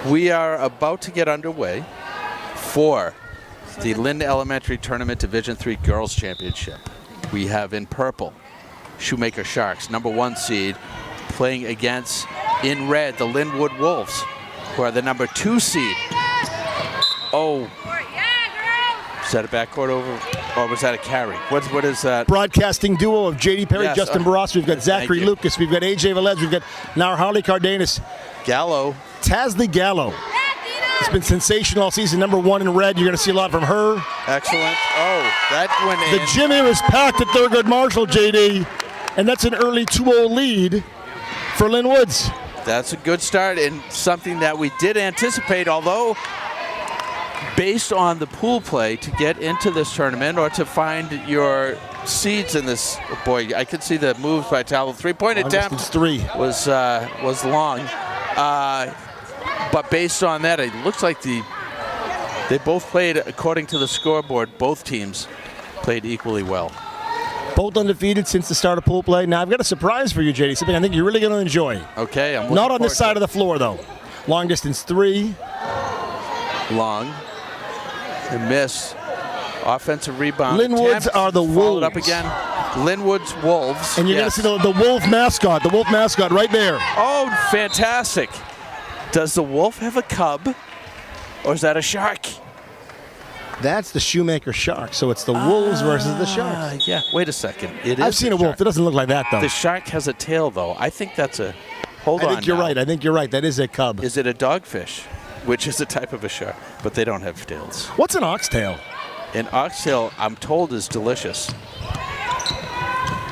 We are about to get underway for the Lynn Elementary Tournament Division III Girls Championship. We have in purple, Shoemaker Sharks, #1 seed, playing against, in red, the Linwood Wolves, who are the #2 seed. Oh, is that a backcourt over, or was that a carry? What is that? Broadcasting duo of J.D. Perry, Yes, Justin Barras. We've got Zachary you. Lucas. We've got A.J. Velez. We've got now Harley Cardenas. Gallo. Tasley Gallo. It's been sensational all season. #1 in red. You're going to see a lot from her. Excellent. Oh, that went in. The gym here is packed at Thurgood Marshall, J.D., and that's an early 2-0 lead for Lynn Woods. That's a good start and something that we did anticipate, although based on the pool play to get into this tournament or to find your seeds in this, oh boy, I could see the moves by Talbot. Three-point attempt was long. But based on that, it looks like they both played according to the scoreboard. Both teams played equally well. Both undefeated since the start of pool play. Now, I've got a surprise for you, JD, something I think you're really going to enjoy. Okay, I'm not on this side of the floor, though. Long distance three. Long. And miss. Offensive rebound. Lynn Woods are the Wolves. Up again. Lynn Woods Wolves. And you're going to see the Wolf mascot. The Wolf mascot right there. Oh, fantastic. Does the wolf have a cub, or is that a shark? That's the Shoemaker Shark, so it's the Wolves versus the Sharks. Yeah, wait a second. I've seen a wolf. It doesn't look like that, though. The shark has a tail, though. I think that's a... Hold on I think you're right. I think you're right. That is a cub. Is it a dogfish, which is a type of a shark, but they don't have tails. What's an oxtail? An oxtail, I'm told, is delicious.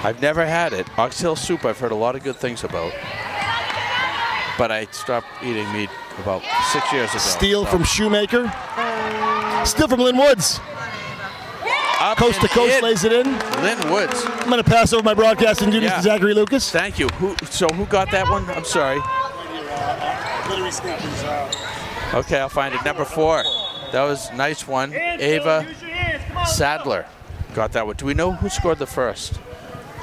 I've never had it. Oxtail soup, I've heard a lot of good things about. But I stopped eating meat about 6 years ago. Steal from Shoemaker. Steal from Lynn Woods. Up coast to coast, lays it in. Lynn Woods. I'm going to pass over my broadcasting duties to Zachary Lucas. Thank you. Who got that one? I'm sorry. Okay, I'll find it. #4. That was a nice one. Ava Sadler got that one. Do we know who scored the first?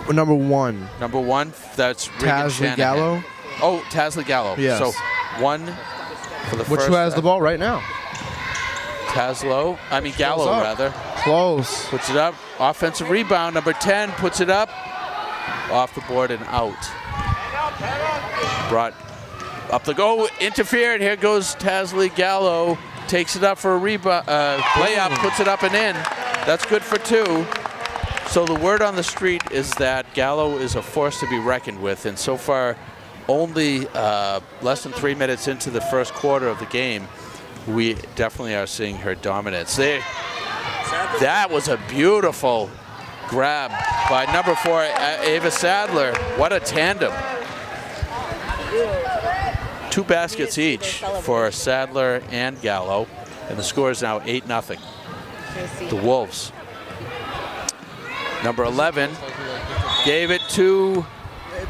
#1. #1. That's Tasley Gallo. Oh, Tasley Gallo. Yes. So 1 for the first. Who has the ball right now? Gallo, rather. Close. Puts it up. Offensive rebound. #10 puts it up. Off the board and out. Brought up the goal. Interfered. Here goes Tasley Gallo. Takes it up for a rebound. Layup. Puts it up and in. That's good for 2. So the word on the street is that Gallo is a force to be reckoned with. And so far, only less than 3 minutes into the first quarter of the game, we definitely are seeing her dominance. That was a beautiful grab by #4, Ava Sadler. What a tandem. 2 baskets each for Sadler and Gallo. And the score is now 8-0. The Wolves. #11 gave it to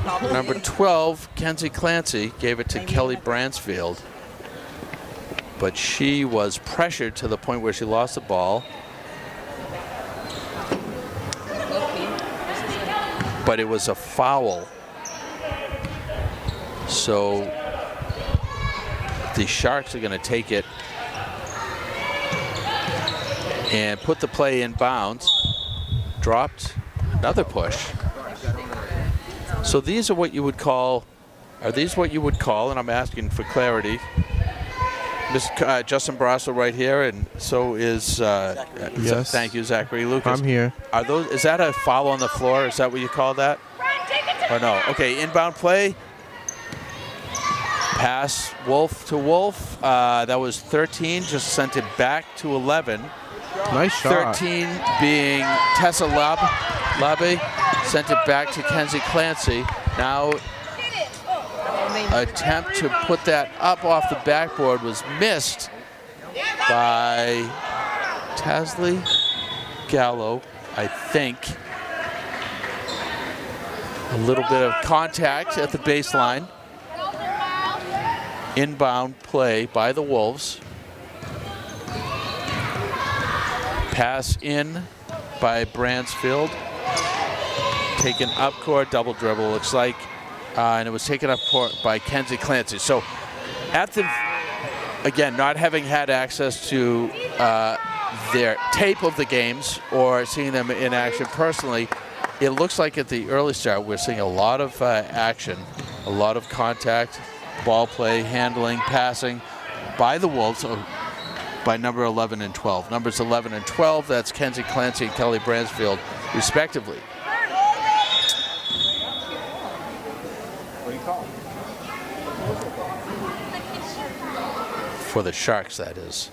#12, Kenzie Clancy, gave it to Kelly Bransfield. But she was pressured to the point where she lost the ball. But it was a foul. So the Sharks are going to take it and put the play in bounds. Dropped. Another push. So these are what you would call, and I'm asking for clarity, Justin Barrasso right here, and so is, yes. Thank you, Zachary Lucas. I'm here. Is that a foul on the floor? Is that what you call that? Or no? Okay, inbound play. Pass Wolf to Wolf. That was 13, just sent it back to 11. Nice shot. 13 being Tessa Labbe, sent it back to Kenzie Clancy. Now, attempt to put that up off the backboard was missed by Tasley Gallo, I think. A little bit of contact at the baseline. Inbound play by the Wolves. Pass in by Bransfield. Taken up court, double dribble, looks like. And it was taken up court by Kenzie Clancy. So at the again, not having had access to their tape of the games or seeing them in action personally, it looks like at the early start we're seeing a lot of action, a lot of contact, ball play, handling, passing by the Wolves, by number 11 and 12. Numbers 11 and 12, that's Kenzie Clancy and Kelly Bransfield, respectively. For the Sharks, that is.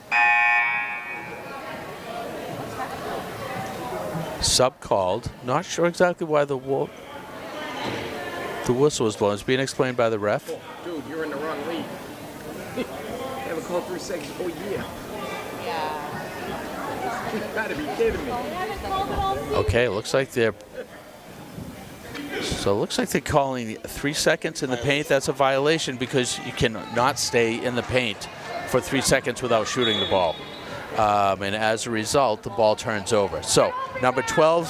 Sub called. Not sure exactly why the whistle was blown. It's being explained by the ref. Dude, you're in the wrong league. Haven't called 3 seconds all year. Yeah. You gotta be kidding me. Okay, looks like they're calling 3 seconds in the paint. That's a violation because you cannot stay in the paint for 3 seconds without shooting the ball. And as a result, the ball turns over. So number 12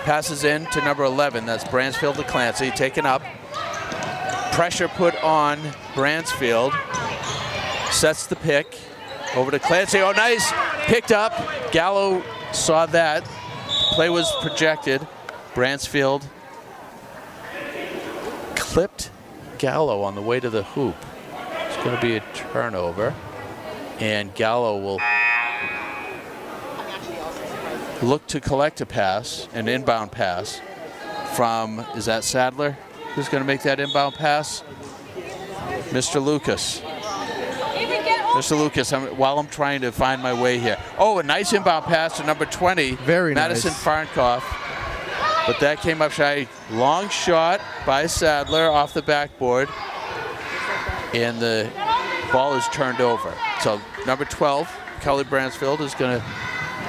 passes in to number 11. That's Bransfield to Clancy, taken up. Pressure put on Bransfield. Sets the pick. Over to Clancy. Oh, nice. Picked up. Gallo saw that. Play was projected. Bransfield clipped Gallo on the way to the hoop. It's going to be a turnover. And Gallo will look to collect a pass, an inbound pass from, is that Sadler? Who's going to make that inbound pass? Mr. Lucas. Mr. Lucas, while I'm trying to find my way here. Oh, a nice inbound pass to number 20, Very Madison nice. Farnkoff. But that came up shy. Long shot by Sadler off the backboard. And the ball is turned over. So number 12, Kelly Bransfield, is going to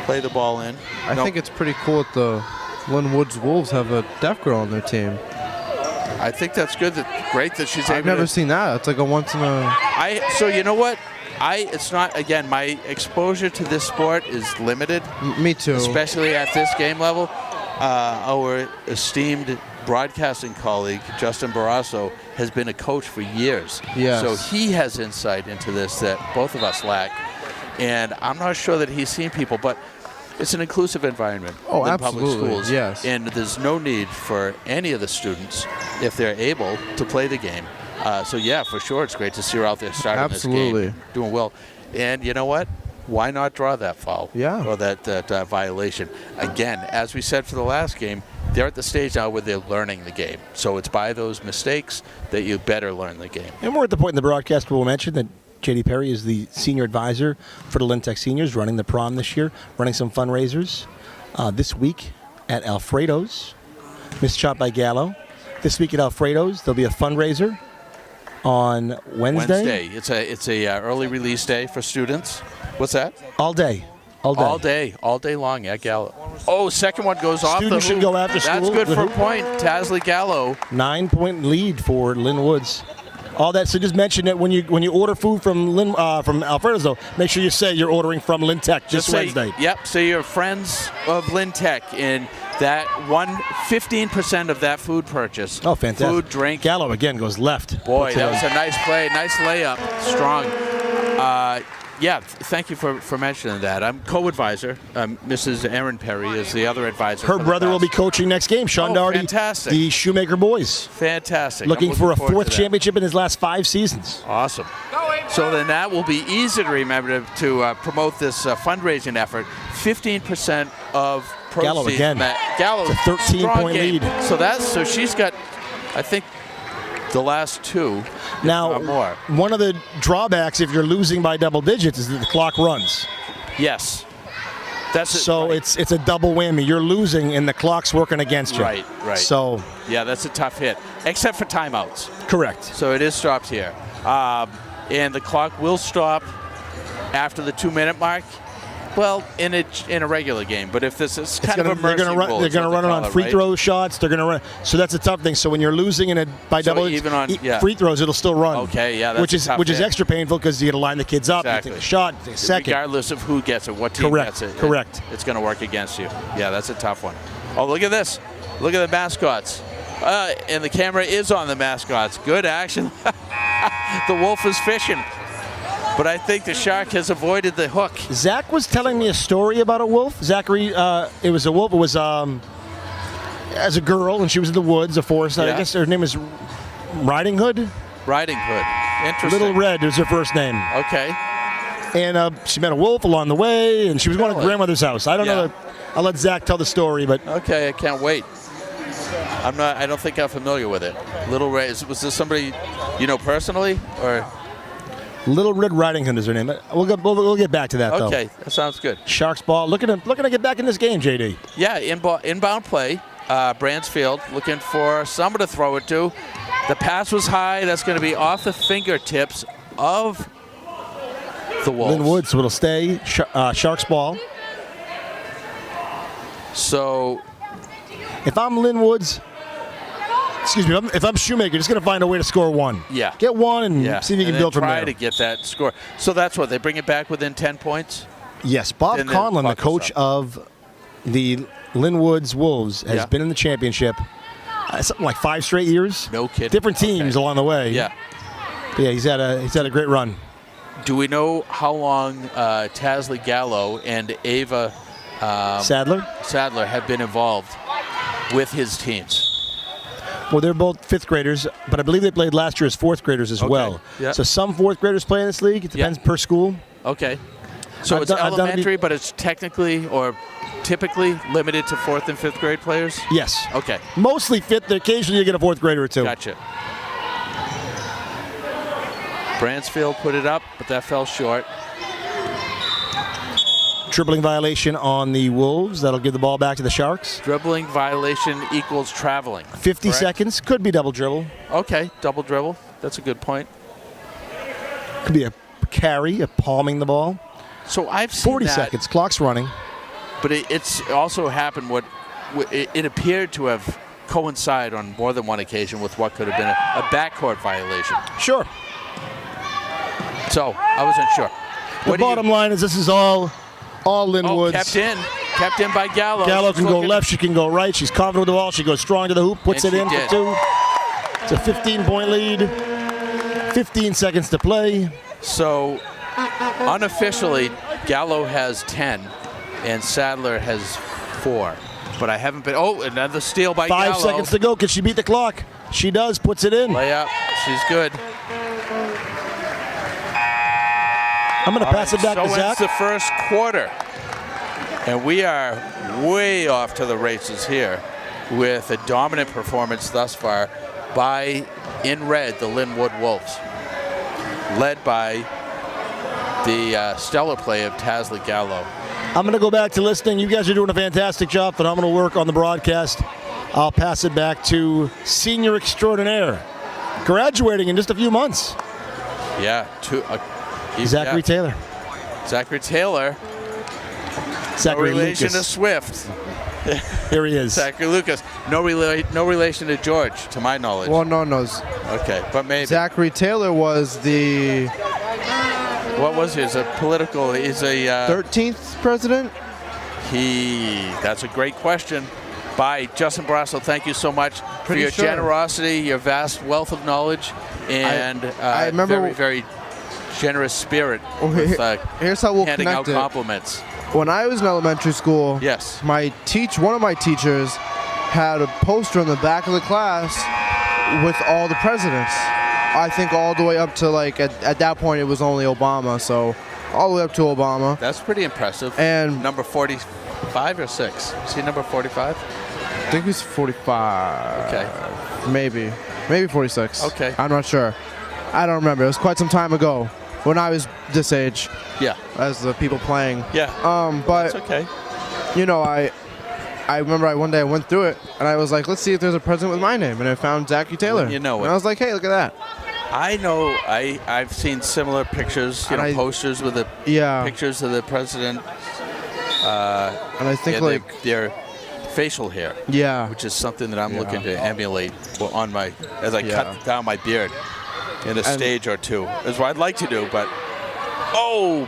play the ball in. I think it's pretty cool that the Lynn Woods Wolves have a deaf girl on their team. I think that's good. Great that she's able I've never to. seen that. It's like a once in a... So you know what? It's not, again, my exposure to this sport is limited. Me too. Especially at this game level. Our esteemed broadcasting colleague, Justin Barrasso, has been a coach for years. Yes. So he has insight into this that both of us lack. And I'm not sure that he's seen people, but it's an inclusive environment Oh, in absolutely. public schools. Yes. And there's no need for any of the students, if they're able, to play the game. So yeah, for sure, it's great to see her out there starting Absolutely. this game, doing well. And you know what? Why not draw that foul? Yeah. Or that violation? Again, as we said for the last game, they're at the stage now where they're learning the game. So it's by those mistakes that you better learn the game. And we're at the point in the broadcast where we'll mention that J.D. Perry is the senior advisor for the Lynn Tech seniors, running the prom this year, running some fundraisers this week at Alfredo's. Missed shot by Gallo. This week at Alfredo's, there'll be a fundraiser on Wednesday. It's a early release day for students. What's that? All day. All day long at Gallo. Oh, second one goes off Students the hoop. should go after That's school. good The for a hoop. point. Tasley Gallo. 9-point lead for Lynn Woods. All that. So just mention that when you order food from from Alfredo's, though, make sure you say you're ordering from Lynn Tech this Just say, Wednesday. Yep. So you're friends of Lynn Tech, and that 15% of that food purchase. Oh, fantastic. Food, drink. Gallo again goes left. Boy, that was a nice play, nice layup, strong. Yeah, thank you for mentioning that. I'm co-advisor. Mrs. Erin Perry is the other advisor. Her brother will be coaching next game. Sean Doherty, fantastic. the Shoemaker boys. Fantastic. Looking I'm for a forward fourth to that. championship in his last 5 seasons. Awesome. So then that will be easy to remember to promote this fundraising effort. 15% of proceeds. Gallo again. Gallo, It's a 13-point game. lead. So she's got, I think, the last 2. Now, or more. one of the drawbacks if you're losing by double digits is that the clock runs. Yes. That's it. So Right. it's a double whammy. You're losing and the clock's working against you. Right. So Yeah, that's a tough hit, except for timeouts. correct. So it is stopped here. And the clock will stop after the 2-minute mark. Well, in a regular game, but if this is kind of a mercy they're rule, going is to what run they it call on free right? throw shots. They're going to run. So that's a tough thing. So when you're losing by So double even on- yeah. free throws, it'll still run. Okay, yeah, that's which a is tough which is hit. extra painful because you got to line the kids up. Exactly. You take a shot, you take a second. Regardless of who gets it, what team Correct, gets it. correct. It's going to work against you. Yeah, that's a tough one. Oh, look at this. Look at the mascots. And the camera is on the mascots. Good action. The wolf is fishing. But I think the Shark has avoided the hook. Zach was telling me a story about a wolf. Zachary, it was a wolf. It was as a girl, and she was in the woods, a forest. Yeah. I guess her name is Riding Hood. Riding Hood. Interesting. Little Red is her first name. Okay. And she met a wolf along the way, and she was going to Really? grandmother's house. I don't know. I'll let Zach tell the story, but Okay, I can't wait. I don't think I'm familiar with it. Little Red. Was this somebody you know personally, or? Little Red Riding Hood is her name. We'll get back to that, though. Okay, that sounds good. Sharks ball. Looking to get back in this game, JD. Yeah, inbound play. Bransfield looking for someone to throw it to. The pass was high. That's going to be off the fingertips of the Wolves. Lynn Woods will stay. Sharks ball. So, If I'm Lynn Woods, excuse me, if I'm Shoemaker, just going to find a way to score one. yeah. Get one and Yeah. see if you And can build then from try there. to get that score. So that's what, they bring it back within 10 points? Yes, Bob And then Conlon, the fuck us coach up. of the Lynn Woods Wolves, has Yeah. been in the championship something like 5 straight years. No kidding. Different teams Okay. along the way. Yeah. But yeah, he's had a great run. Do we know how long Tasley Gallo and Ava Sadler. Sadler have been involved with his teams? Well, they're both 5th graders, but I believe they played last year as 4th graders as Okay. well. Yeah. So some 4th graders play in this league. It depends per school. Okay. So I've it's done- I've done it elementary, but it's technically or typically limited to 4th and 5th grade players? Yes. Okay. Mostly 5th. Occasionally you get a 4th grader or two. Gotcha. Bransfield put it up, but that fell short. Dribbling violation on the Wolves. That'll give the ball back to the Sharks. Dribbling violation equals traveling. 50 correct? seconds. Could be double dribble. Okay, double dribble. That's a good point. Could be a carry, a palming the ball. So I've seen 40 that, seconds. Clock's running. but it's also happened it appeared to have coincided on more than one occasion with what could have been a backcourt violation. Sure. So I wasn't sure. The What do you- bottom line is this is all Lynn Woods. kept in by Gallo. Gallo She's can go looking- left, she can go right. She's confident with the ball. She goes strong to the hoop, puts And it she in did. for 2. It's a 15-point lead. 15 seconds to play. So unofficially, Gallo has 10 and Sadler has 4. But I haven't been. Oh, another steal by 5 Gallo. seconds to go. Can she beat the clock? She does. Puts it in. Layup. She's good. I'm going to pass it back so to Zach. ends the first quarter. And we are way off to the races here with a dominant performance thus far by, in red, the Linwood Wolves, led by the stellar play of Tasley Gallo. I'm going to go back to listening. You guys are doing a fantastic job. Phenomenal work on the broadcast. I'll pass it back to senior extraordinaire, graduating in just a few months, Yeah, Zachary Taylor. Zachary Taylor, no Zachary relation to Lucas. Swift. Here he is. Zachary Lucas, no relation to George, to my knowledge. Well, no. Okay, but maybe. Zachary Taylor was the What was he? He's a 13th president. That's a great question by Justin Brasso. Thank you so much for Pretty your sure. generosity, your vast wealth of knowledge, and I remember- very, very generous spirit Oh, with here's how we'll handing out connect it. compliments. When I was in elementary school, Yes. one of my teachers had a poster on the back of the class with all the presidents. I think all the way up to at that point it was only Obama, so all the way up to Obama. That's pretty impressive. And number 45 or 6? Is he number 45? I think he was 45. Okay. Maybe 46. Okay. I'm not sure. I don't remember. It was quite some time ago when I was this age, Yeah. as the people playing. Yeah. But That's okay. I remember one day I went through it and I was like, let's see if there's a president with my name, and I found Zachary Taylor. Well, you know and it. I was like, hey, look at that. I know. I've seen similar pictures, And posters with the Yeah. pictures of the president. And I think and their facial hair, yeah. which is something that I'm Yeah. looking to emulate as I Yeah. cut down my beard in a And- stage or two. Is what I'd like to do, but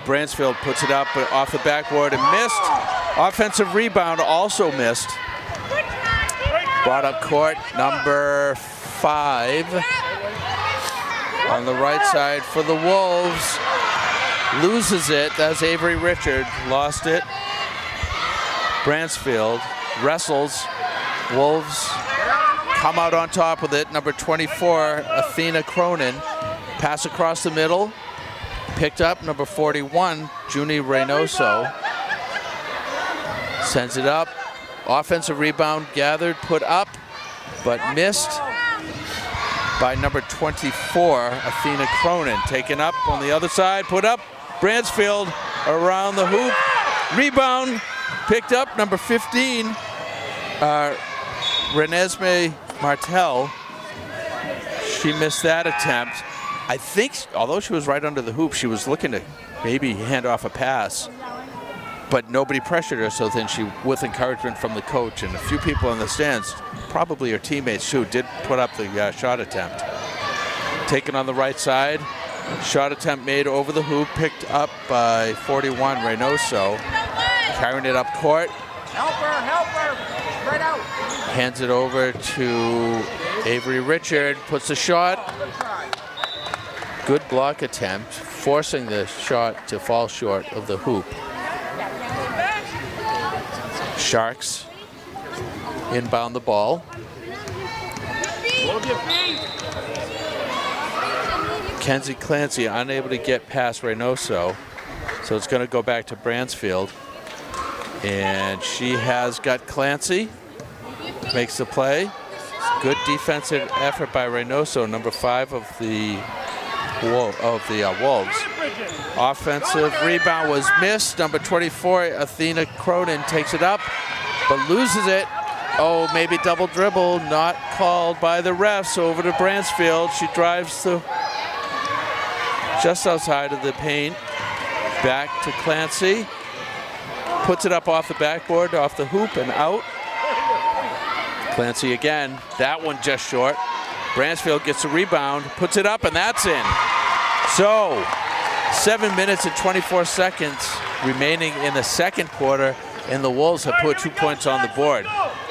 Bransfield puts it up off the backboard and missed. Offensive rebound also missed. Brought up court, number 5 on the right side for the Wolves. loses it. That's Avery Richard, lost it. Bransfield wrestles. Wolves come out on top with it. Number 24, Athena Cronin. Pass across the middle. Picked up, number 41, Junie Reynoso. Sends it up. Offensive rebound gathered, put up, but missed by number 24, Athena Cronin. Taken up on the other side, put up. Bransfield around the hoop. Rebound, picked up, number 15, Renesmee Martel. She missed that attempt. I think, although she was right under the hoop, she was looking to maybe hand off a pass, but nobody pressured her, so then she, with encouragement from the coach and a few people in the stands, probably her teammates too, did put up the shot attempt. Taken on the right side, shot attempt made over the hoop, picked up by 41, Reynoso, carrying it up court. Help her, spread out. Hands it over to Avery Richard, puts the shot. Good block attempt, forcing the shot to fall short of the hoop. Sharks inbound the ball. Kenzie Clancy unable to get past Reynoso, so it's going to go back to Bransfield. And she has got Clancy, makes the play. Good defensive effort by Reynoso, number 5 of the Wolves. Offensive rebound was missed. Number 24, Athena Cronin, takes it up, but loses it. Oh, maybe double dribble, not called by the refs. Over to Bransfield. She drives to just outside of the paint. Back to Clancy. Puts it up off the backboard, off the hoop, and out. Clancy again. That one just short. Bransfield gets a rebound, puts it up, and that's in. So, 7 minutes and 24 seconds remaining in the second quarter, and the Wolves have put 2 points on the board.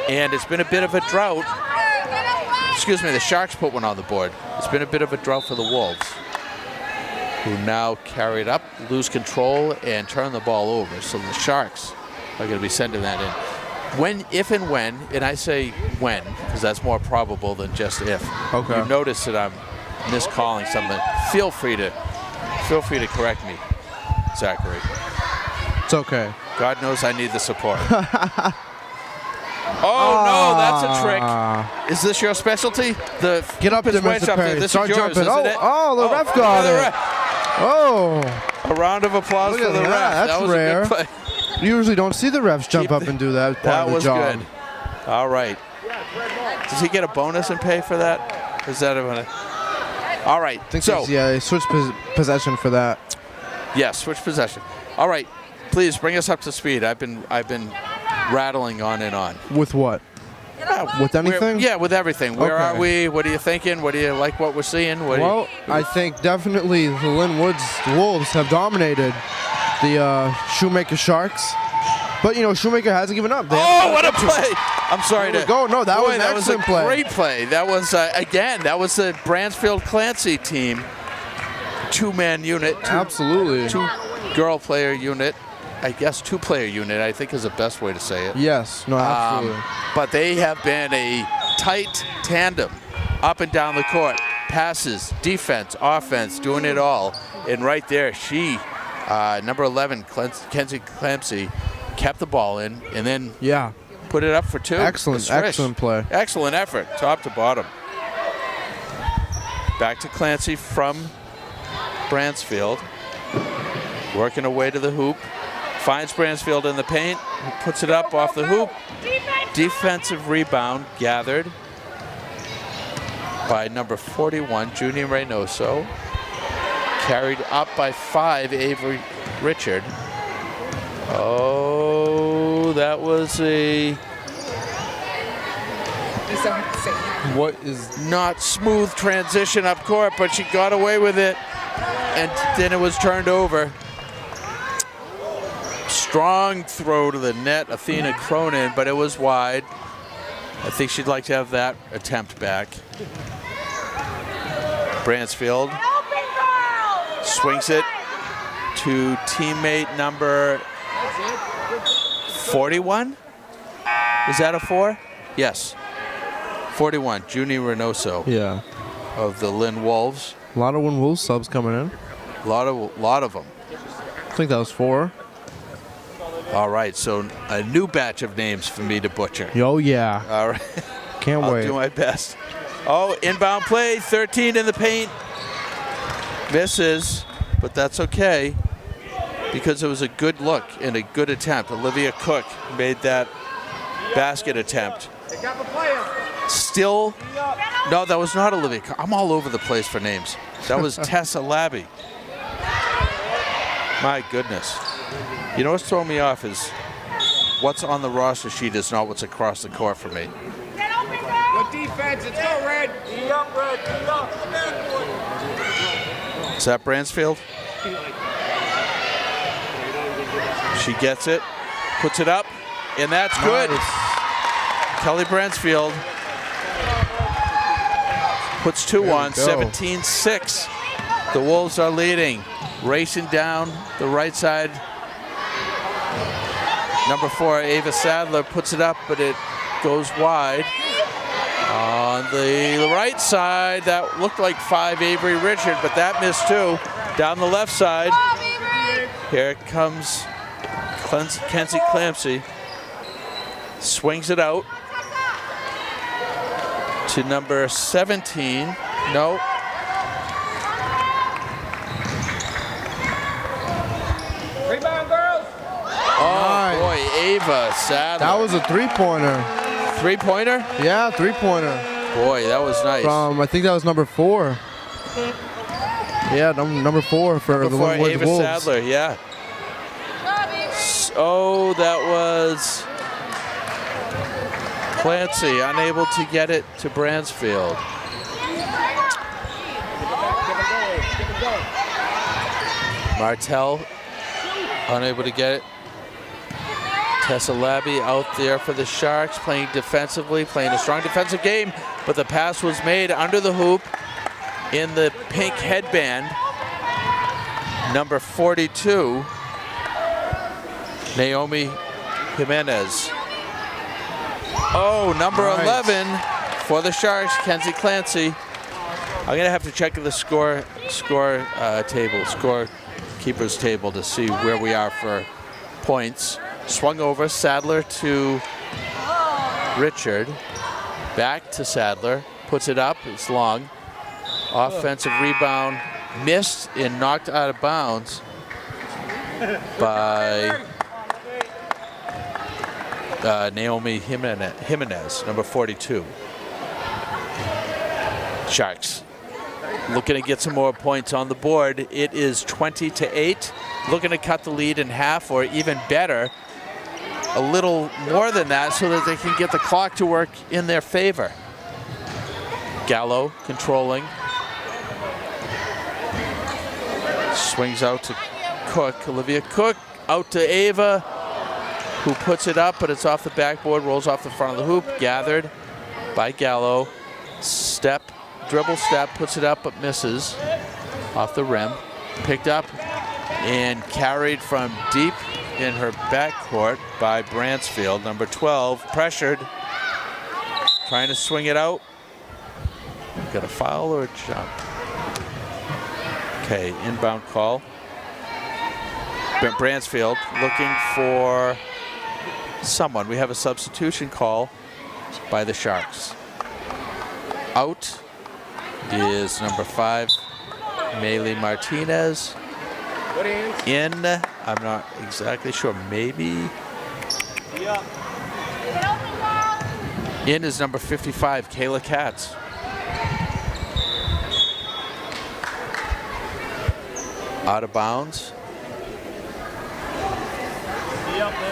And it's been a bit of a drought. Excuse me, the Sharks put one on the board. It's been a bit of a drought for the Wolves, who now carry it up, lose control, and turn the ball over. So the Sharks are going to be sending that in. When, if and when, and I say when, because that's more probable than just if. Okay. You notice that I'm miscalling something. Feel free to correct me, Zachary. It's okay. God knows I need the support. Oh no, that's a trick. Is this your specialty? The Get up there, Mr. Perry. Start jumping. The ref got it. Oh. A round of applause Look for at the ref. that. That's was rare. a good play. You usually don't see the refs jump up and do that part That of the was job. good. All right. Does he get a bonus and pay for that? Is that all right. I think so they switched possession for that. yes, switch possession. All right. Please bring us up to speed. I've been rattling on and on. With what? With anything? Yeah, with everything. Where Okay. are we? What are you thinking? What do you like what we're seeing? I think definitely the Lynn Woods Wolves have dominated the Shoemaker Sharks. But, Shoemaker hasn't given up. What a play! I'm sorry to go. No, that was an that was a excellent play. great play. That was, again, that was the Bransfield Clancy team. Two-man unit. Absolutely. Two-girl player unit. I guess two-player unit, I think, is the best way to say it. Yes. No, absolutely. But they have been a tight tandem up and down the court. Passes, defense, offense, doing it all. And right there, number 11, Kenzie Clancy, kept the ball in and then put it up for 2. Excellent play. Excellent effort, top to bottom. Back to Clancy from Bransfield. Working away to the hoop. Finds Bransfield in the paint. Puts it up off the hoop. Defensive rebound gathered by number 41, Junie Reynoso. Carried up by 5, Avery Richard. Oh, that was what is not smooth transition up court, but she got away with it, and then it was turned over. Strong throw to the net, Athena Cronin, but it was wide. I think she'd like to have that attempt back. Bransfield swings it to teammate number 41. Is that a 4? Yes. 41, Junie Reynoso Yeah. of the Lynn Wolves. A lot of Lynn Wolves subs coming in. A lot of them. I think that was 4. All right, so a new batch of names for me to butcher. Yo, yeah. All right. Can't I'll wait. do my best. Oh, inbound play, 13 in the paint. Misses, but that's okay because it was a good look and a good attempt. Olivia Cook made that basket attempt. Still, no, that was not Olivia Cook. I'm all over the place for names. That was Tessa Labby. My goodness. You know what's throwing me off is what's on the roster sheet is not what's across the court for me. Good defense. Let's go, Red. D up, Red. D up. Is that Bransfield? She gets it, puts it up, and that's good. Nice. Kelly Bransfield puts 2 on, There we go. 17-6. The Wolves are leading, racing down the right side. Number 4, Ava Sadler, puts it up, but it goes wide. On the right side, that looked like 5, Avery Richard, but that missed too. Down the left side, here comes Kenzie Clancy. Swings it out to number 17. No. Rebound, girls. Oh, Nice. boy, Ava Sadler. That was a 3-pointer. Three-pointer? Yeah, 3-pointer. Boy, that was nice. From, I think that was number 4. Yeah, number 4 for the Before Lynn Ava Wolves. Sadler, yeah. Oh, that was Clancy, unable to get it to Bransfield. Martell, unable to get it. Tessa Labby out there for the Sharks, playing defensively, playing a strong defensive game, but the pass was made under the hoop in the pink headband. Number 42, Naomi Jimenez. Oh, number Nice. 11 for the Sharks, Kenzie Clancy. I'm gonna have to check the scorekeeper's table to see where we are for points. Swung over, Sadler to Richard. Back to Sadler, puts it up, it's long. Offensive rebound, missed and knocked out of bounds by Naomi Jimenez, number 42. Sharks looking to get some more points on the board. It is 20-8. Looking to cut the lead in half or even better, a little more than that so that they can get the clock to work in their favor. Gallo controlling. Swings out to Cook. Olivia Cook out to Ava, who puts it up, but it's off the backboard, rolls off the front of the hoop. Gathered by Gallo. Step, dribble step, puts it up, but misses off the rim. Picked up and carried from deep in her backcourt by Bransfield. Number 12, pressured, trying to swing it out. Got a foul or a jump? Okay, inbound call. Bransfield looking for someone. We have a substitution call by the Sharks. Out is number 5, Maylee Martinez. In, I'm not exactly sure, maybe. In is number 55, Kayla Katz. Out of bounds.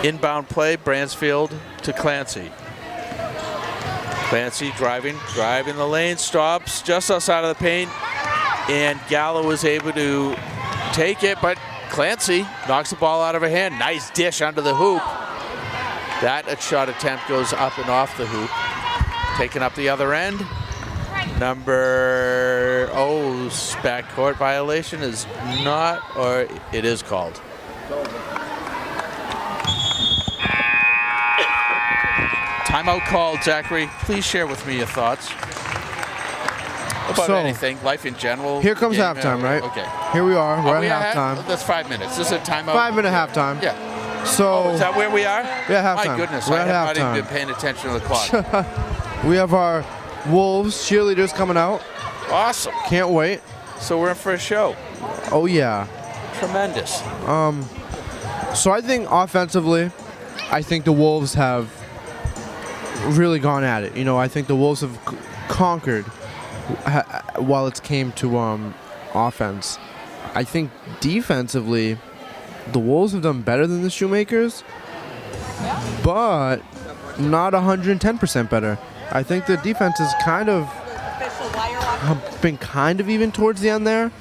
Inbound play, Bransfield to Clancy. Clancy driving the lane, stops just outside of the paint, and Gallo was able to take it, but Clancy knocks the ball out of her hand. Nice dish under the hoop. That shot attempt goes up and off the hoop. Taken up the other end. Number backcourt violation is not, or it is called. Timeout called, Zachary. Please share with me your thoughts about anything, life in general. Here comes game, halftime, right? Okay. Here we are. We're we at halftime. That's 5 minutes. This is a timeout. 5 minute halftime. Yeah. So Is that where we are? Yeah, halftime. My goodness, We're I at have not halftime. even been paying attention to the clock. we have our Wolves cheerleaders coming out. Awesome. Can't wait. So we're in for a show. Oh yeah. Tremendous. So I think offensively, I think the Wolves have really gone at it. You know, I think the Wolves have conquered while it came to offense. I think defensively, the Wolves have done better than the Shoemakers, but not 110% better. I think the defense is been kind of even towards the end there.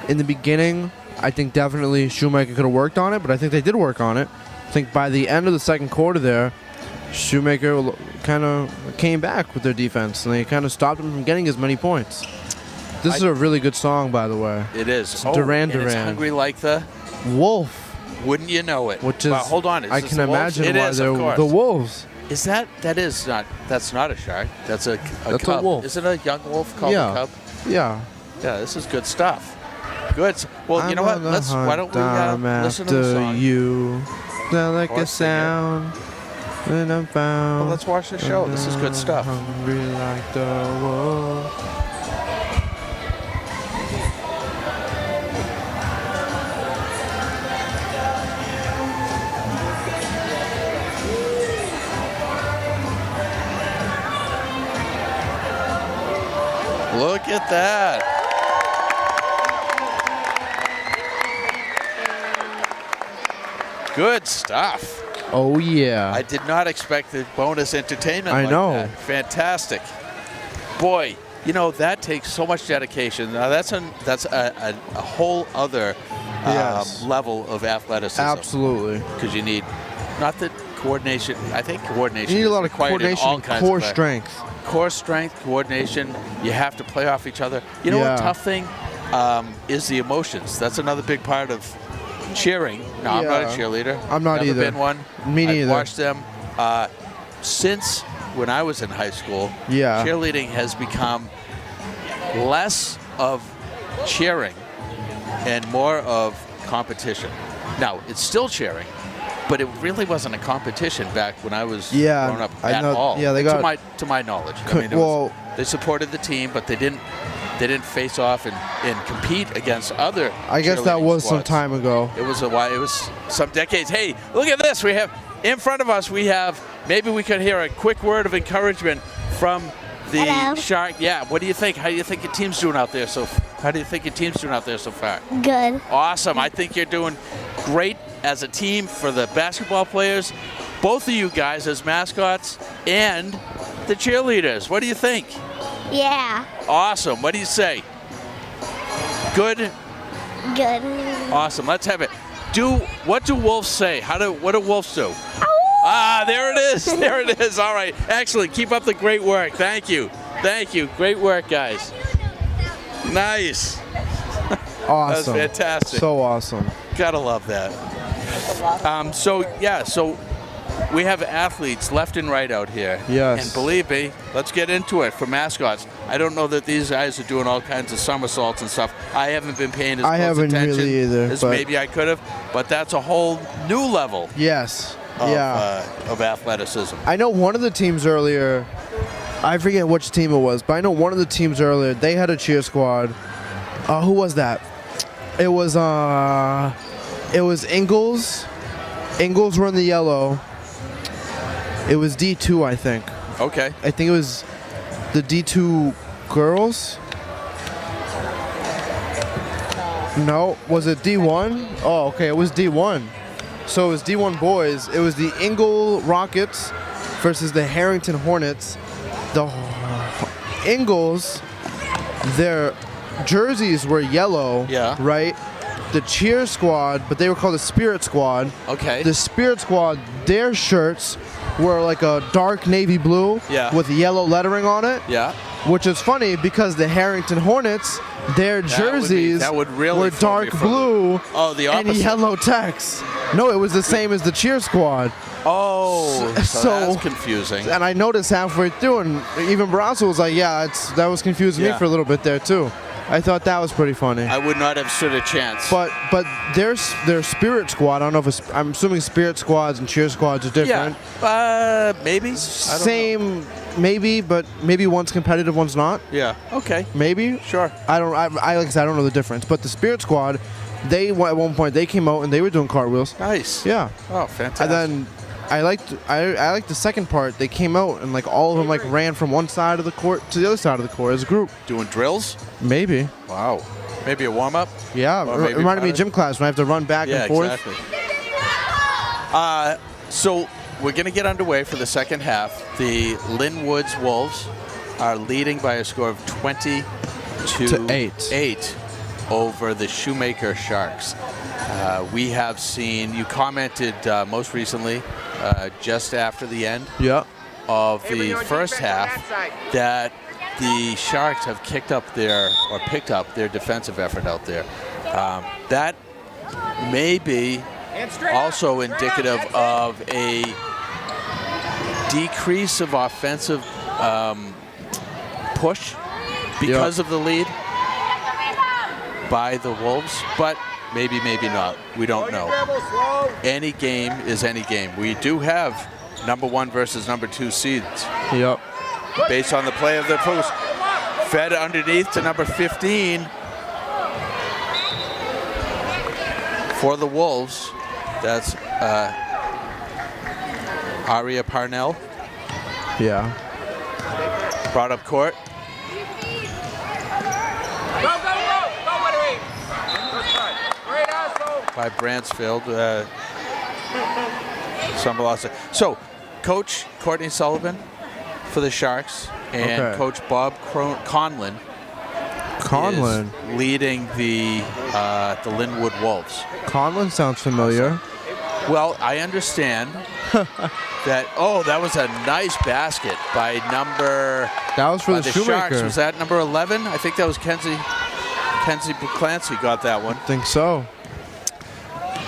In the beginning, I think definitely Shoemaker could have worked on it, but I think they did work on it. I think by the end of the second quarter there, Shoemaker kind of came back with their defense, and they kind of stopped them from getting as many points. This is a really good song, by the way. It is. It's Duran and it's Duran. Hungry Like the Wolf. Wouldn't you know it? Which is, well, hold on. I this can the Wolves? imagine It why is, they're of course. the Wolves. Is that's not a shark. That's a That's cub. a wolf. Isn't a young wolf called Yeah. a cub? Yeah. Yeah, this is good stuff. Good. Well, you know what? Why don't we listen to the song? You sound like a Horse singer. sound when I'm found. Well, let's watch the show. This is good stuff. Hungry like the wolf. Look at that. Good stuff. Oh yeah. I did not expect the bonus entertainment I like know. that. Fantastic. Boy, you know, that takes so much dedication. Now that's a whole other Yes. level of athleticism. Absolutely. Because you need, not that coordination, I think coordination You need a is lot of required in coordination all and kinds core of strength. core strength, coordination. You have to play off each other. You know Yeah. what tough thing is the emotions. That's another big part of cheering. No, I'm not a Yeah. cheerleader. I'm not Never either. been one. Me neither. I've watched them since when I was in high school. Yeah. Cheerleading has become less of cheering and more of competition. Now, it's still cheering, but it really wasn't a competition back when I was Yeah, growing up I at know- all. yeah, they got- to my knowledge. I Co- mean, they supported the team, but they didn't face off and compete against other. I guess that cheerleading was some squads. time ago. It was some decades. Hey, look at this. We have in front of us. Maybe we could hear a quick word of encouragement from the Hello. Shark. Yeah. What do you think? How do you think your team's doing out there so far? Good. Awesome. I think you're doing great as a team for the basketball players, both of you guys as mascots, and the cheerleaders. What do you think? Yeah. Awesome. What do you say? Good. Good. Awesome. Let's have it. What do wolves say? What do wolves do? There it is. There it is. All right. Excellent. Keep up the great work. Thank you. Great work, guys. Nice. Awesome. That's fantastic. So awesome. Gotta love that. So we have athletes left and right out here. Yes. And believe me, let's get into it for mascots. I don't know that these guys are doing all kinds of somersaults and stuff. I haven't been paying as I close haven't attention really either, as but- maybe I could have. But that's a whole new level Yes. of, Yeah. of athleticism. I know one of the teams earlier, I forget which team it was, but I know one of the teams earlier, they had a cheer squad. Who was that? It was Ingalls. Ingalls were in the yellow. It was D2, I think. Okay. I think it was the D2 girls. No, was it D1? Oh, okay, it was D1. So it was D1 boys. It was the Ingle Rockets versus the Harrington Hornets. The Ingalls, their jerseys were yellow, Yeah. right? The cheer squad, but they were called the Spirit Squad. Okay. The Spirit Squad, their shirts were like a dark navy blue Yeah. with yellow lettering on it. Yeah. which is funny because the Harrington Hornets, their jerseys that would really were throw me dark for a blue the and opposite. yellow text. No, it was the same as the cheer squad. Oh, so So- that's confusing. And I noticed halfway through, and even Barasso was like, yeah, that was confusing me Yeah. for a little bit there, too. I thought that was pretty funny. I would not have stood a chance. But their spirit squad, I don't know if it's, I'm assuming spirit squads and cheer squads are different. yeah, maybe. I don't know. Same, maybe, but maybe one's competitive, one's not. Yeah. Okay. Maybe. Sure. I like I said, I don't know the difference. But the spirit squad, they at one point they came out and they were doing cartwheels. Nice. Yeah. Oh, fantastic. And then I liked the second part. They came out and like all of them like ran from one side of the court to the other side of the court as a group. doing drills. Maybe. Wow. Maybe a warm up. Yeah. Or maybe Reminded me of part gym class when I have to run back Yeah, and forth. exactly. So we're going to get underway for the second half. The Lynn Woods Wolves are leading by a score of 20 To 8. over the Shoemaker Sharks. We have seen, you commented most recently, just after the end Yeah. of the Everybody on first defense on half, that side. that the Sharks have picked up their defensive effort out there. That may be And straight up, also straight up, indicative that's it. of a decrease of offensive push because of the lead by the Wolves, but maybe not. We don't know. Dribble slow. Any game is any game. We do have number 1 versus number 2 seeds Yep. based on the play of the post. Fed underneath to number 15 for the Wolves. That's Aria Parnell. Yeah. Brought up court. Go, Woodary. Great asshole. By Bransfield. Some velocity. So, Coach Courtney Sullivan for the Sharks and Okay. Coach Bob Conlon Conlon. is leading the Linwood Wolves. Conlon sounds familiar. Well, I understand that. Oh, that was a nice basket by number. That was for by the Sharks. Shoemaker. Was that number 11? I think that was Kenzie Clancy got that one. I think so.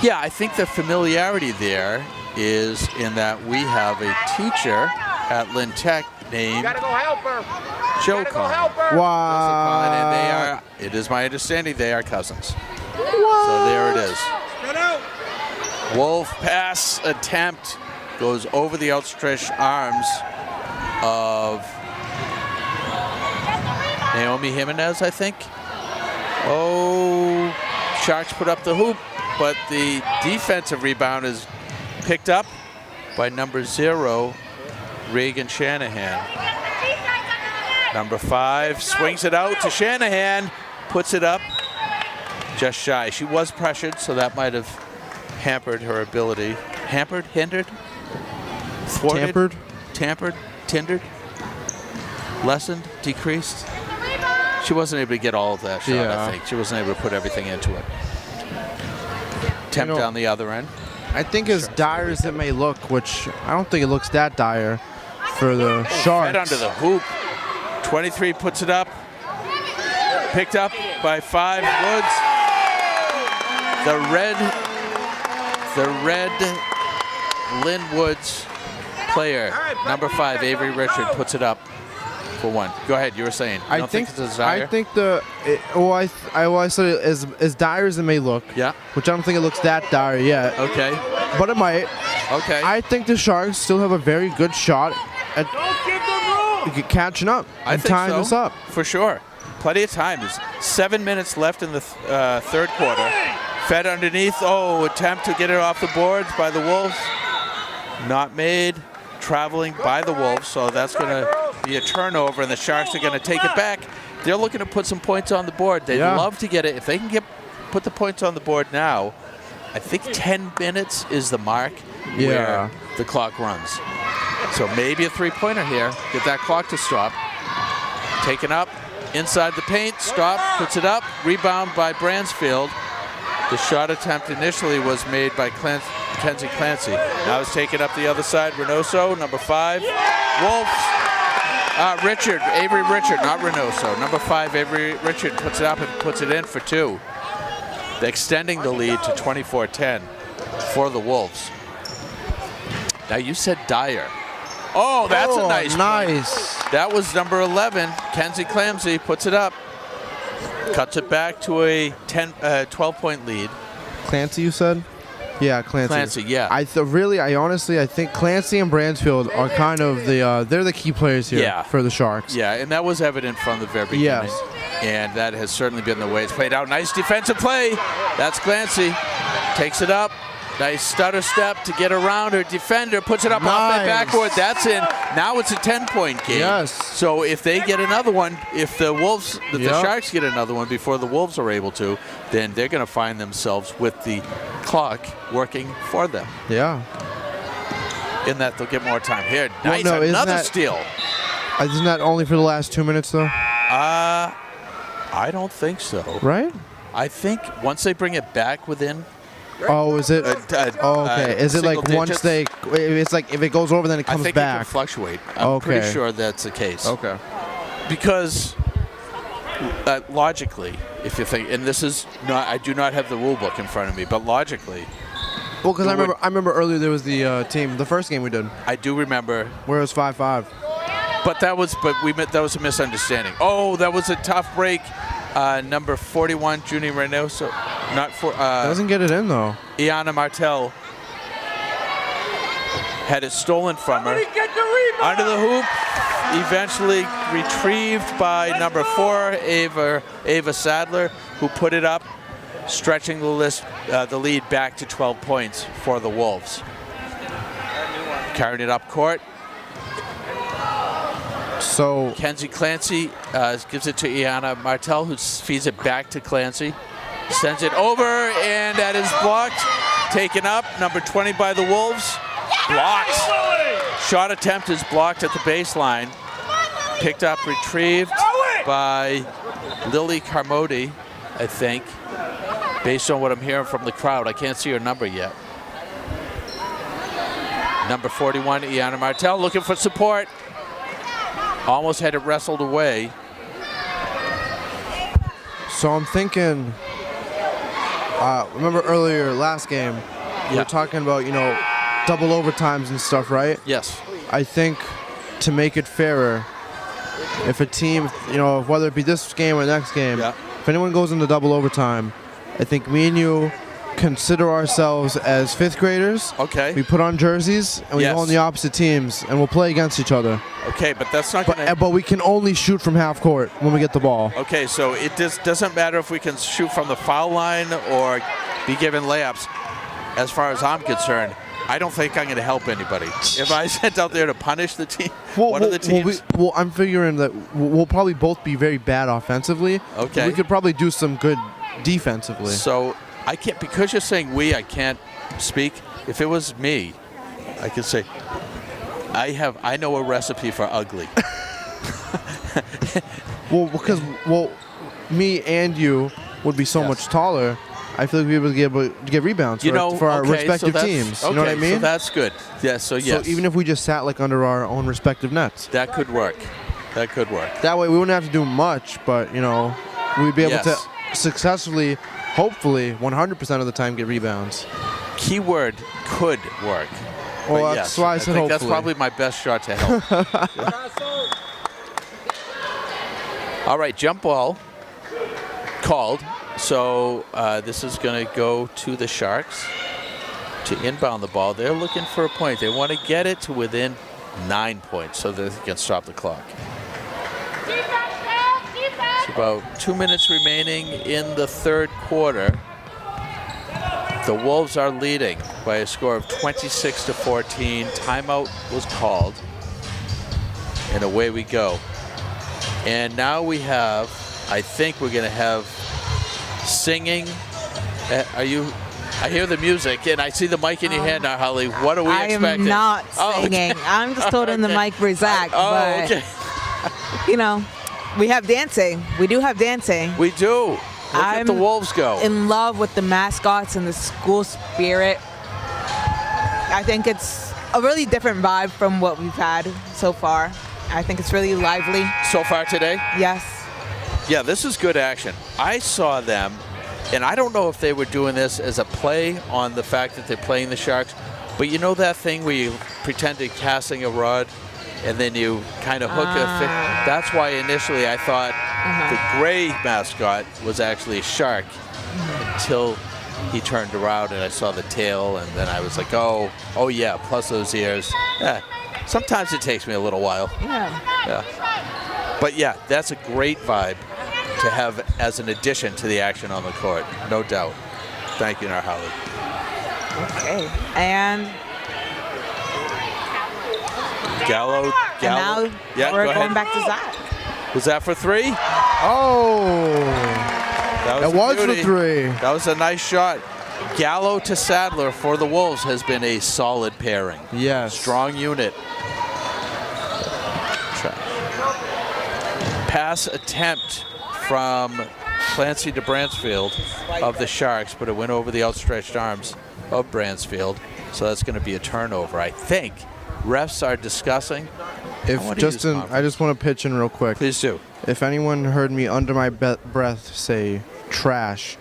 Yeah, I think the familiarity there is in that we have a teacher at Lynn Tech named Gotta go help her. Joe Gotta go Conlon. help her. Wow. And they are, it is my understanding, they are cousins. So there it is. Spread out. Wolf pass attempt goes over the outstretched arms of Naomi Jimenez, I think. Oh, Sharks put up the hoop, but the defensive rebound is picked up by number 0, Reagan Shanahan. Number 5 swings it out to Shanahan, puts it up just shy. She was pressured, so that might have hampered her ability. Hampered? Hindered? Thwarted? Tampered? Tindered? Lessened? Decreased? She wasn't able to get all of that shot, Yeah. I think. She wasn't able to put everything into it. Attempt know- down the other end. I think as dire as it may look, which I don't think it looks that dire for the Sharks. Right under the hoop. 23 puts it up. Picked up by 5 Woods. The red Lynn Woods player, number 5, Avery Richard, puts it up for 1. Go ahead, you were saying. You don't think it's a desire? I think I said it as dire as it may look. Yeah. Which I don't think it looks that dire yet, Okay. but it might. Okay. I think the Sharks still have a very good shot at Don't give them room. catching up I and think tying so. this up. For sure. Plenty of time. There's 7 minutes left in the third quarter. Fed underneath. Oh, attempt to get it off the boards by the Wolves. Not made. Traveling by the Wolves, so that's going to be a turnover, and the Sharks are going to take it back. They're looking to put some points on the board. They'd Yeah. love to get it. If they can put the points on the board now, I think 10 minutes is the mark where the clock runs. So maybe a three-pointer here. Get that clock to stop. Taken up inside the paint. Stop, puts it up. Rebound by Bransfield. The shot attempt initially was made by Kenzie Clancy. Now it's taken up the other side. Reynoso, number 5. Wolves Richard, Avery Richard, not Reynoso. Number 5, Avery Richard puts it up and puts it in for 2. Extending the lead to 24-10 for the Wolves. Now you said Dyer. Oh, that's a nice point. Nice. That was number 11. Kenzie Clamsey puts it up. Cuts it back to a 12-point lead. Clancy, you said? Yeah, Clancy. Clancy, yeah. I honestly think Clancy and Bransfield are kind of they're the key players here for the Sharks. Yeah, and that was evident from the very beginning. Yes. And that has certainly been the way it's played out. Nice defensive play. That's Clancy. Takes it up. Nice stutter step to get around her defender. Puts it up off that backboard. That's in. Now it's a 10-point game. Yes. So if they get another one, if the Sharks get another one before the Wolves are able to, then they're going to find themselves with the clock working for them. Yeah. In that they'll get more time. Here, Well, nice, no, another steal. Isn't that only for the last 2 minutes, though? I don't think so. Right? I think once they bring it back within. Oh, is it? Okay. Is it like single once digits? it's like if it goes over, then it comes I think back? it can fluctuate. I'm pretty Okay. sure that's the case. Okay. Because logically, if you think, and this is not, I do not have the rule book in front of me, but logically, Well, because Who would- I remember earlier there was the first game we did I do remember. where it was 5-5. But that was a misunderstanding. Oh, that was a tough break. Number 41, Junie Reynoso, not for Doesn't get it in though. Iana Martel had it stolen from her. Under the hoop, eventually retrieved by number 4, Ava Sadler, who put it up, stretching the lead back to 12 points for the Wolves. Carrying it up court. So Kenzie Clancy gives it to Iana Martel, who feeds it back to Clancy. Sends it over, and that is blocked. Taken up, number 20 by the Wolves. Blocked. Shot attempt is blocked at the baseline. Picked up, retrieved by Lily Carmody, I think, based on what I'm hearing from the crowd. I can't see her number yet. Number 41, Iana Martel, looking for support. Almost had it wrestled away. So I'm thinking, remember earlier last game, we were talking about, double overtimes and stuff, right? Yes. I think to make it fairer, if a team, whether it be this game or next game, if anyone goes into double overtime, I think me and you consider ourselves as 5th graders. Okay. We put on jerseys and we go on the opposite teams and we'll play against each other. Okay, but that's not going to... But we can only shoot from half court when we get the ball. Okay, so it doesn't matter if we can shoot from the foul line or be given layups. As far as I'm concerned, I don't think I'm going to help anybody. If I sent out there to punish the team, one of the teams... Well, I'm figuring that we'll probably both be very bad offensively. Okay. We could probably do some good defensively. So I can't, because you're saying we, I can't speak. If it was me, I could say, I know a recipe for ugly. Because me and you would be so much taller. I feel like we'd be able to get rebounds for our respective teams. You know what I mean? So that's good. Yes, so yes. So even if we just sat like under our own respective nets. That could work. That could work. That way we wouldn't have to do much, but, we'd be able to successfully, hopefully, 100% of the time get rebounds. Keyword could work. Well, But that's yes, why I said think hopefully. that's probably my best shot to help. All right, jump ball called. So this is going to go to the Sharks to inbound the ball. They're looking for a point. They want to get it to within 9 points so that they can stop the clock. It's about 2 minutes remaining in the third quarter. The Wolves are leading by a score of 26-14. Timeout was called, and away we go. And now we have, I think we're going to have singing. I hear the music, and I see the mic in your hand now, Holly. What are we expecting? I am not singing. I'm just holding the mic for Zach. But, okay. We have dancing. We do have dancing. We do. Look at the Wolves go. In love with the mascots and the school spirit. I think it's a really different vibe from what we've had so far. I think it's really lively. So far today? Yes. Yeah, this is good action. I saw them, and I don't know if they were doing this as a play on the fact that they're playing the Sharks, but you know that thing where you pretend to casting a rod and then you kind of hook a fish? That's why initially I thought the gray mascot was actually a shark until he turned around and I saw the tail, and then I was like, oh yeah, plus those ears. Yeah. Sometimes it takes me a little while. Yeah. But yeah, that's a great vibe to have as an addition to the action on the court, no doubt. Thank you, Narhali. Okay. And Gallo. now Yeah, we're go going ahead. back to Zach. Was that for three? Oh, That it a was for beauty. 3. That was a nice shot. Gallo to Sadler for the Wolves has been a solid pairing. Yes. Strong unit. Pass attempt from Clancy to Bransfield of the Sharks, but it went over the outstretched arms of Bransfield. So that's going to be a turnover, I think. Refs are discussing. If wanna use Justin, conference. I just want to pitch in real quick. Please do. If anyone heard me under my breath say trash,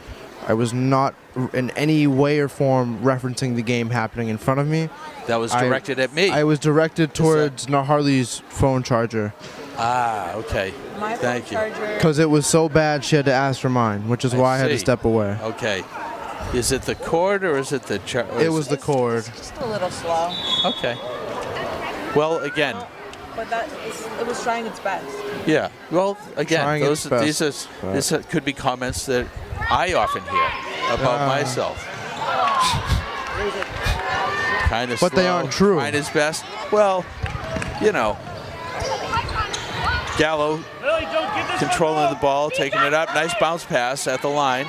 I was not in any way or form referencing the game happening in front of me. That was directed at me. I was directed towards Harley's phone charger Okay. My Thank you. because it was so bad she had to ask for mine, which is I why I had to see. step away. Okay. Is it the cord or is it the It was the cord. Just a little slow, Okay. Well, again, but it was trying its best. yeah. Well, again, Trying its best, these could be comments that I often hear about myself. Kind of But they aren't true. Trying his best. Well, you know. Gallo controlling the ball, taking it up. Nice bounce pass at the line.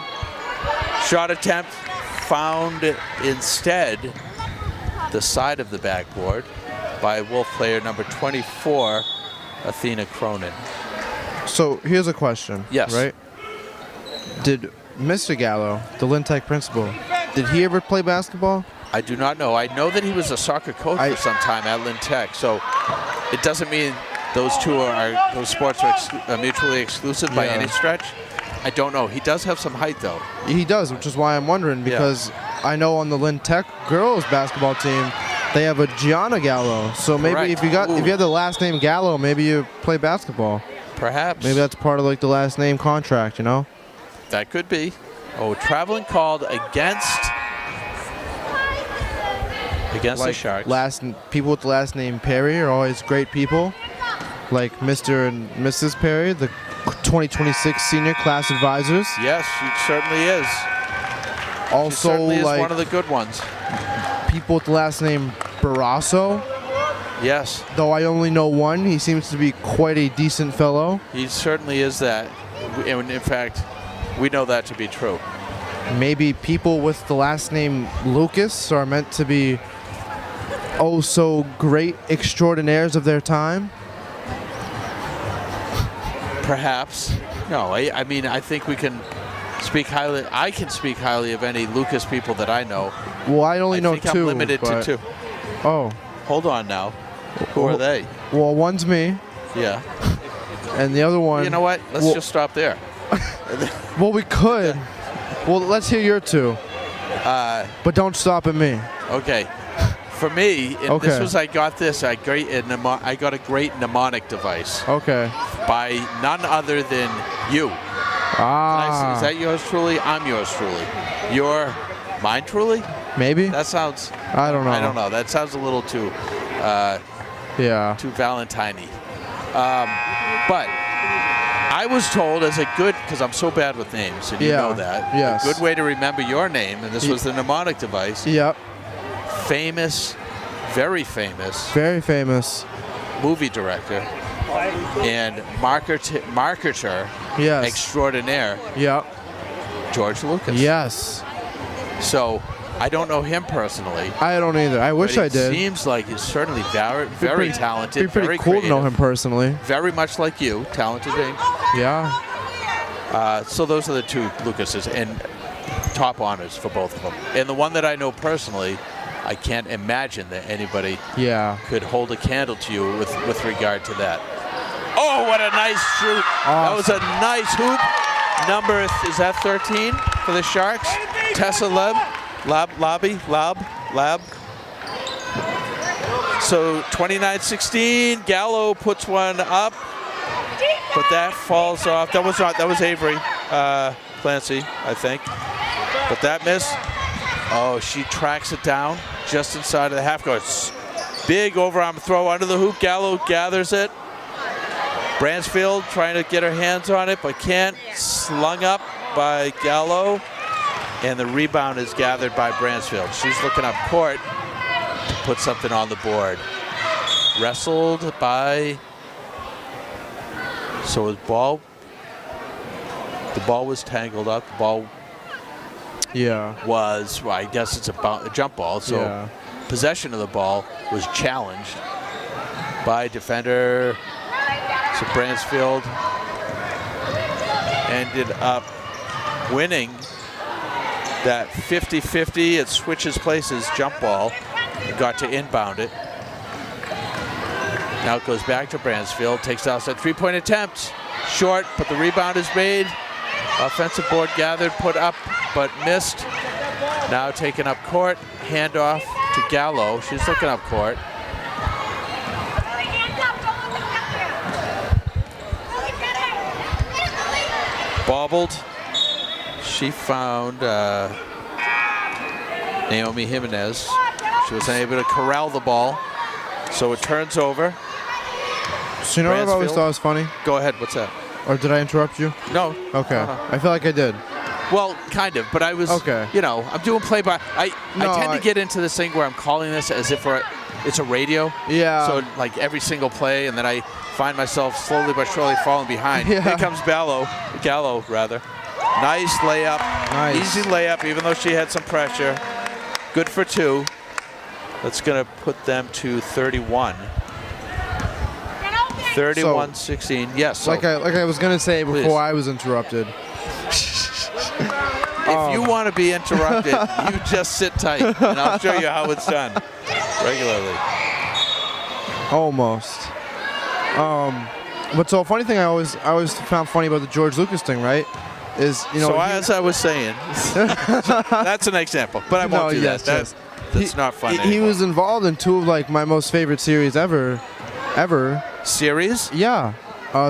Shot attempt found instead the side of the backboard by Wolf player number 24, Athena Cronin. So here's a question. Yes. Right? Did Mr. Gallo, the Lynn Tech principal, did he ever play basketball? I do not know. I know that he was a soccer coach for some time at Lynn Tech, so it doesn't mean those sports are mutually exclusive by any stretch. I don't know. He does have some height, though. He does, which is why I'm wondering, because I know on the Lynn Tech girls basketball team, they have a Gianna Gallo. So maybe Correct. if you had the last name Gallo, maybe you play basketball. Perhaps. Maybe that's part of like the last name contract, you know? That could be. Oh, traveling called against the Sharks. People with the last name Perry are always great people, like Mr. and Mrs. Perry, the 2026 senior class advisors. Yes, he certainly is. He Also, certainly is like one of the good ones. people with the last name Barrasso. Yes, Though I only know one, he seems to be quite a decent fellow. he certainly is that. And in fact, we know that to be true. Maybe people with the last name Lucas are meant to be oh so great extraordinaires of their time. Perhaps. No, I mean, I think we can speak highly. I can speak highly of any Lucas people that I know. Well, I only know I think two. I'm limited to but- 2. Oh, Hold on now. Who are they? well, one's me, Yeah. and the other one. You know what? Let's well, just stop there. Well, we could. Well, let's hear your two. But don't stop at me. Okay. For me, and Okay. this was I got a great mnemonic device Okay. by none other than you. Is that yours truly? I'm yours truly. Mine truly? Maybe. That sounds. I don't know. I don't know. That sounds a little too Yeah. Valentine-y. But I was told because I'm so bad with names, and you Yeah, know that. yes. A good way to remember your name, and this was the mnemonic device. Yep. Famous, very famous Very famous. movie director and marketer Yes. extraordinaire, Yep. George Lucas. Yes. So I don't know him personally. I don't either. I wish but I did. It seems like he's certainly very, Be very pretty- talented, Be pretty very cool to know creative, him personally. very much like you, talented. Yeah. So those are the two Lucases, and top honors for both of them. And the one that I know personally I can't imagine that anybody Yeah. could hold a candle to you with regard to that. Oh, what a nice shoot. That was a nice hoop. Number, is that 13 for the Sharks? Tessa Lab. So 29-16, Gallo puts one up, but that falls off. That was Avery Clancy, I think. But that missed. Oh, she tracks it down just inside of the half court. Big overarm throw under the hoop. Gallo gathers it. Bransfield trying to get her hands on it, but can't. Slung up by Gallo. And the rebound is gathered by Bransfield. She's looking up court to put something on the board. Wrestled by, so the ball was tangled up. The ball was, well, I guess it's a jump ball. So possession of the ball was challenged by defender. So Bransfield ended up winning that 50-50. It switches places jump ball. Got to inbound it. Now it goes back to Bransfield. Takes out that three-point attempt. Short, but the rebound is made. Offensive board gathered, put up, but missed. Now taken up court. Handoff to Gallo. She's looking up court. Bobbled. She found Naomi Jimenez. She was unable to corral the ball, so it turns over. So you know what I've always thought was funny? Go ahead, what's that? Or did I interrupt you? No. Okay. No. I feel like I did. Well, kind of, but I was, okay. You know, I'm doing play-by. I tend to get into this thing where I'm calling this as if it's a radio. Yeah. So, like, every single play, and then I find myself slowly but surely falling behind. Yeah. Here comes Gallo, rather. Nice layup. Nice. Easy layup, even though she had some pressure. Good for two. That's going to put them to 31. 31-16. Yes. So like I was gonna say before please. I was interrupted. If you want to be interrupted, you just sit tight, and I'll show you how it's done regularly. Almost. But so a funny thing I always found funny about the George Lucas thing, right? Is So as I was saying, that's an example, but I won't do that. That's not funny. He was involved in two of like my most favorite series ever. Series? Yeah.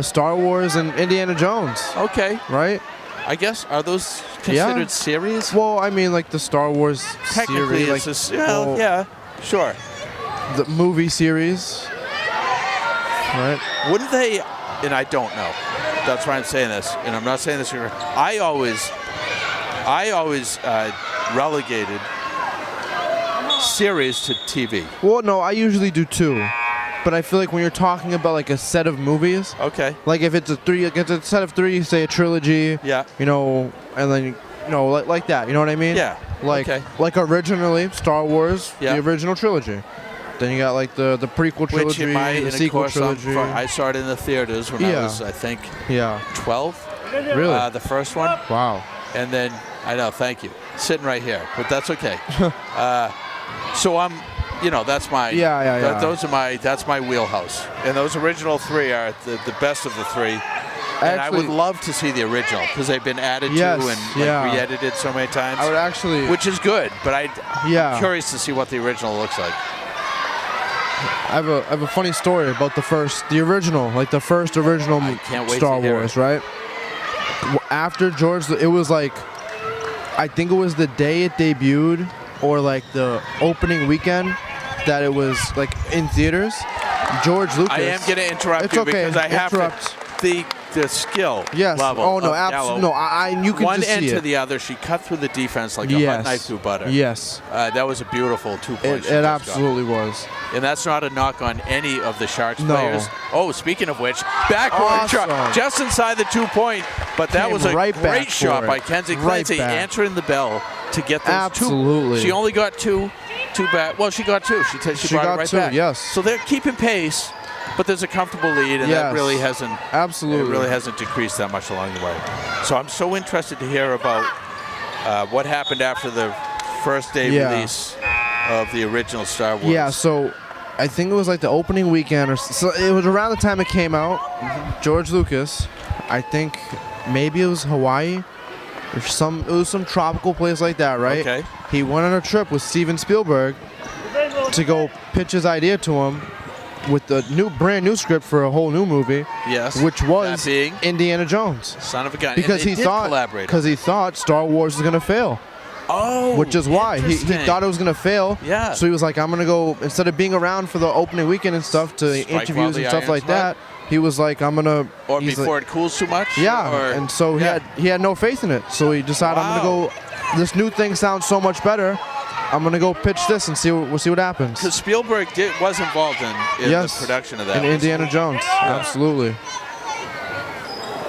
Star Wars and Indiana Jones. Okay. Right? I guess, are those considered series? Well, I mean, like the Star Wars Technically, series. it's yeah, sure. The movie series. Right? Wouldn't they, and I don't know. That's why I'm saying this, and I'm not saying this here. I always relegated series to TV. Well, no, I usually do two. But I feel like when you're talking about like a set of movies, okay, like if it's a set of three, say a trilogy, yeah, you know, and then like that, you know what I mean? Yeah. Like okay. like originally Star Wars, the original trilogy. Then you got like the prequel trilogy, the sequel trilogy. I saw it in the theaters when I was, I think, 12. Really? The first one. Wow. And then I know, thank you, sitting right here, but that's okay. So I'm. You know, that's my that's my wheelhouse. And those original three are the best of the three. And I would love to see the original because they've been added to and re-edited so many times. I would actually, which is good, but I'm curious to see what the original looks like. I have a funny story about the first original Star Wars, right? After George, it was like, I think it was the day it debuted or like the opening weekend that it was like in theaters. George Lucas. I am going to interrupt you because I have to. The skill level. Oh no, absolutely. No, you can one just see end to it. the other. She cut through the defense like a hot knife through butter. Yes. That was a beautiful 2 points. It absolutely was. And that's not a knock on any of the Sharks players. Oh, speaking of which, backward shot just inside the 2 point. But that was a great shot by Kenzie Clancy, answering the bell to get those absolutely. She only got two back. Well, she got two. She brought it right back. Yes. So they're keeping pace. But there's a comfortable lead, and that really hasn't decreased that much along the way. So I'm so interested to hear about what happened after the first day release of the original Star Wars. Yeah, so I think it was like the opening weekend, or so it was around the time it came out. George Lucas, I think maybe it was Hawaii, or it was some tropical place like that, right? Okay. He went on a trip with Steven Spielberg to go pitch his idea to him with the brand new script for a whole new movie. Yes. Which was that being Indiana Jones. Son of a Gun. Because and they he thought collaborate. because he thought Star Wars was gonna fail. Oh, Which is why he interesting. thought it was gonna fail. Yeah. So he was like, I'm gonna go, instead of being around for the opening weekend and stuff to Strike while interviews the and stuff iron's like hot? that, he was like, I'm gonna. Or he's before like, it cools too much? yeah. Or, And so he had no faith in it. So he decided, I'm gonna go. This new thing sounds so much better. I'm gonna go pitch this and we'll see what happens. Because Spielberg was involved in Yes, the production of that. in Indiana Jones, absolutely.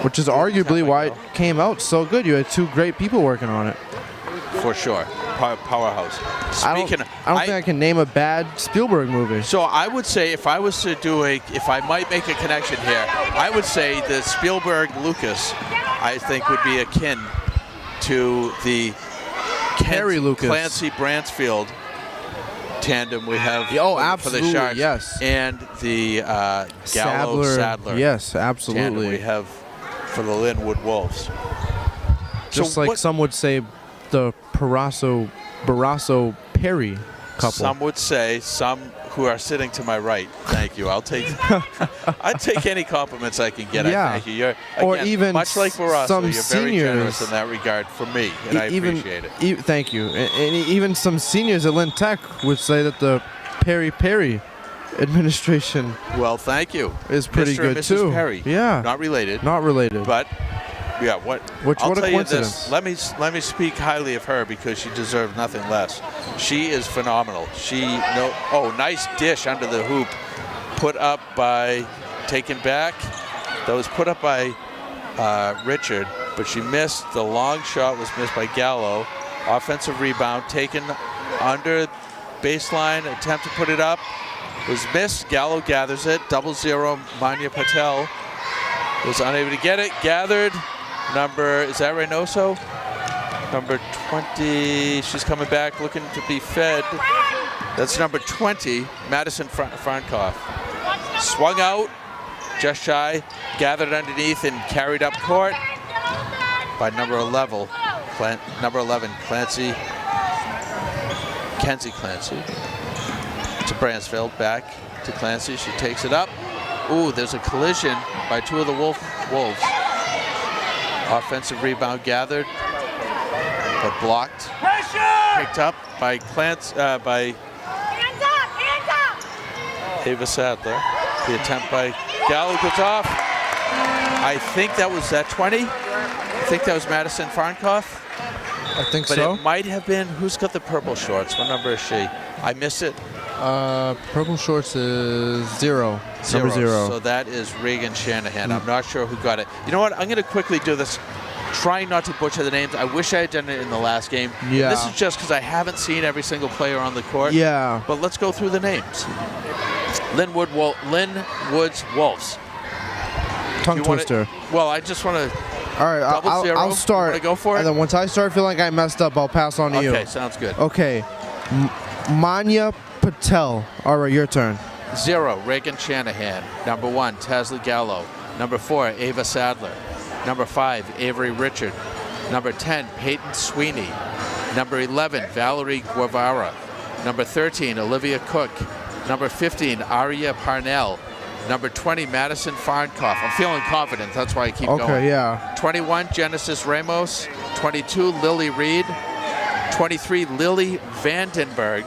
Which is arguably why it came out so good. You had two great people working on it. For sure. Powerhouse. I don't think I can name a bad Spielberg movie. So I would say if I was to if I might make a connection here, I would say the Spielberg-Lucas, I think, would be akin to the Harry Lucas. Clancy-Bransfield tandem we have for the Sharks. Yes. And the Gallo-Sadler Yes, tandem absolutely. we have for the Linwood Wolves. Just So like what- some would say the Barrasso-Perry couple. Some would say, some who are sitting to my right. Thank you. I'd take any compliments I can get. Yeah. I thank you. You're, Or again, even much like Barrasso, some you're very generous seniors. in that regard for me, and I appreciate it. Thank you. And even some seniors at Lynn Tech would say that the Perry administration Well, thank you. is pretty Mr. good and Mrs. too. Perry. Yeah. Not related. Not related. But yeah, what I'll what a tell you this. coincidence. Let me speak highly of her because she deserves nothing less. She is phenomenal. Nice dish under the hoop, taken back. That was put up by Richard, but she missed. The long shot was missed by Gallo. Offensive rebound taken under baseline, attempt to put it up. Was missed. Gallo gathers it. 0-0. Manya Patel was unable to get it. Gathered. Is that Reynoso? Number 20. She's coming back looking to be fed. That's number 20, Madison Frankoff. Swung out, just shy. Gathered underneath and carried up court by number 11, Kenzie Clancy. To Bransfield, back to Clancy. She takes it up. Ooh, there's a collision by two of the Wolves. Offensive rebound gathered, but blocked. Picked up by Ava Sadler. The attempt by Gallo goes off. I think that was 20. I think that was Madison Frankoff. I think But so. it might have been, who's got the purple shorts? What number is she? I missed it. Purple shorts is 0. Number 0. So that is Regan Shanahan. I'm not sure who got it. You know what? I'm going to quickly do this, trying not to butcher the names. I wish I had done it in the last game. Yeah. This is just because I haven't seen every single player on the court. Yeah. But let's go through the names. Linwood's Wolves. Tongue twister. I just want to. All right, I'll start. You wanna go for it? And then once I start feeling like I messed up, I'll pass on to you. Okay, sounds good. Okay. Manya Patel. All right, your turn. 0, Reagan Shanahan. Number 1, Tasli Gallo. Number 4, Ava Sadler. Number 5, Avery Richard. Number 10, Peyton Sweeney. Number 11, Valerie Guevara. Number 13, Olivia Cook. Number 15, Aria Parnell. Number 20, Madison Farnkoff. I'm feeling confident. That's why I keep going. Okay, yeah. 21, Genesis Ramos. 22, Lily Reed. 23, Lily Vandenberg.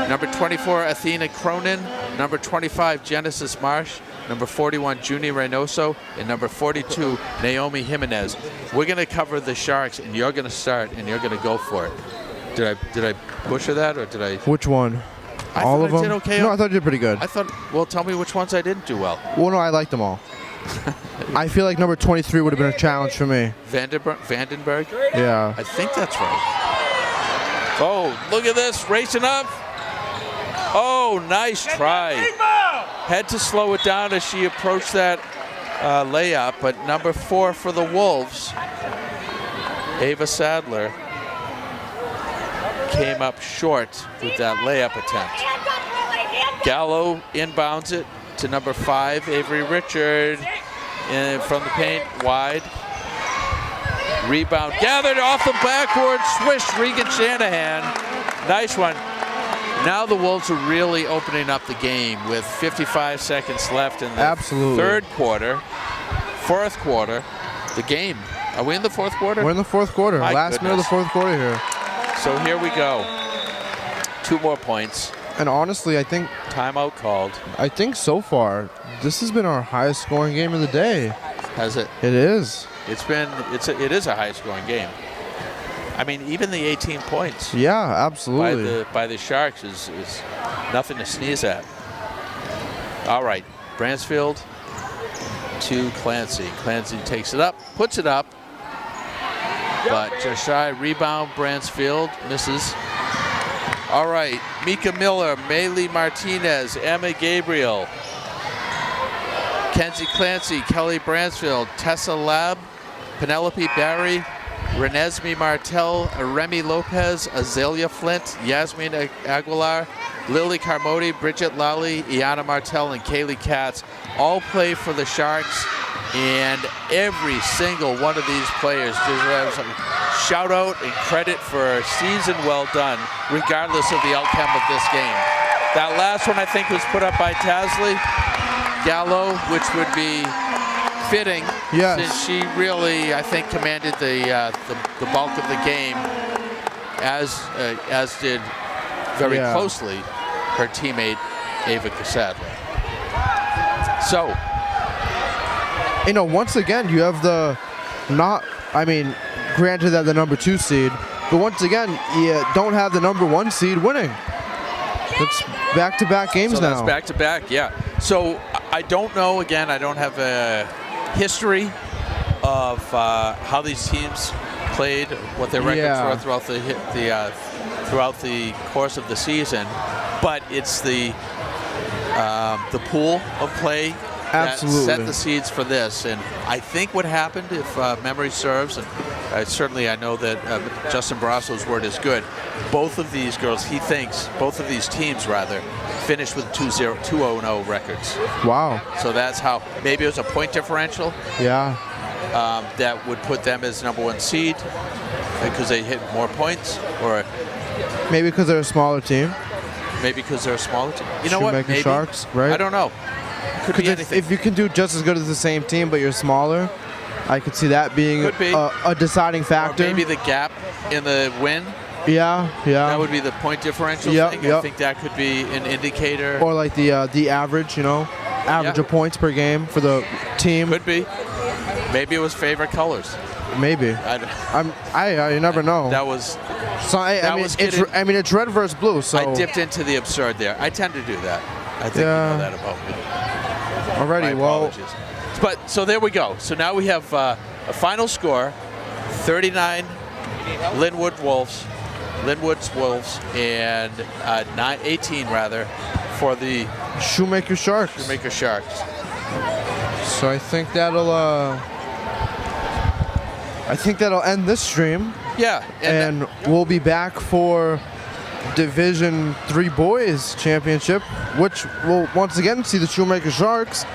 Number 24, Athena Cronin. Number 25, Genesis Marsh. Number 41, Junie Reynoso. And number 42, Naomi Jimenez. We're going to cover the Sharks, and you're going to start, and you're going to go for it. Did I butcher that, or did I? Which one? I all thought of them? I did okay. No, I thought you did pretty good. I thought, well, tell me which ones I didn't do well. Well, no, I liked them all. I feel like number 23 would have been a challenge for me. Vandenberg? Yeah. I think that's right. Oh, look at this, racing up. Oh, nice try. Had to slow it down as she approached that layup, but number 4 for the Wolves, Ava Sadler, came up short with that layup attempt. Gallo inbounds it to number 5, Avery Richard, and from the paint, wide. Rebound gathered off the backboard, swish, Regan Shanahan. Nice one. Now the Wolves are really opening up the game with 55 seconds left in the third quarter. Fourth quarter, the game. Are we in the fourth quarter? We're in the fourth quarter. Last minute of the fourth quarter here. So here we go. 2 more points. And honestly, I think timeout called. I think so far this has been our highest scoring game of the day. Has it? It is. It is a high scoring game. I mean, even the 18 points. Yeah, absolutely. By the Sharks is nothing to sneeze at. All right, Bransfield to Clancy. Clancy takes it up, puts it up, but just shy. Rebound, Bransfield misses. All right, Mika Miller, Maylee Martinez, Emma Gabriel, Kenzie Clancy, Kelly Bransfield, Tessa Lab, Penelope Barry, Renesmee Martel, Remy Lopez, Azalea Flint, Yasmin Aguilar, Lily Carmody, Bridget Lally, Iana Martel, and Kaylee Katz all play for the Sharks. And every single one of these players deserves a shout out and credit for a season well done, regardless of the outcome of this game. That last one I think was put up by Tasley Gallo, which would be fitting, since she really, I think, commanded the bulk of the game, as did very closely her teammate Ava Casadla. So, once again, you have granted that the number 2 seed, but once again, you don't have the number 1 seed winning. It's back-to-back games now. That's back-to-back, yeah. So I don't know. Again, I don't have a history of how these teams played, what their records were throughout the course of the season. But it's the pool of play that set the seeds for this. And I think what happened, if memory serves, and certainly I know that Justin Barrasso's word is good, both of these girls, both of these teams finished with 2-0 records. Wow. So that's how, maybe it was a point differential. Yeah. That would put them as number 1 seed because they hit more points, or maybe because they're a smaller team. Maybe because they're a smaller team. You know what? Shoemaker Maybe. Sharks, right? I don't know. Could be anything. If you can do just as good as the same team, but you're smaller, I could see that being a deciding factor. Or maybe the gap in the win. Yeah. That would be the point differential thing. I think that could be an indicator. Or like the average, average of points per game for the team. Could be. Maybe it was favorite colors. Maybe. I never know. That was. So it's red versus blue. So I dipped into the absurd there. I tend to do that. I think you know that about me. Alrighty, well. But so there we go. So now we have a final score: 39 Linwood's Wolves, and 18 for the Shoemaker Sharks. So I think that'll end this stream. Yeah, and we'll be back for Division 3 Boys Championship, which will once again see the Shoemaker Sharks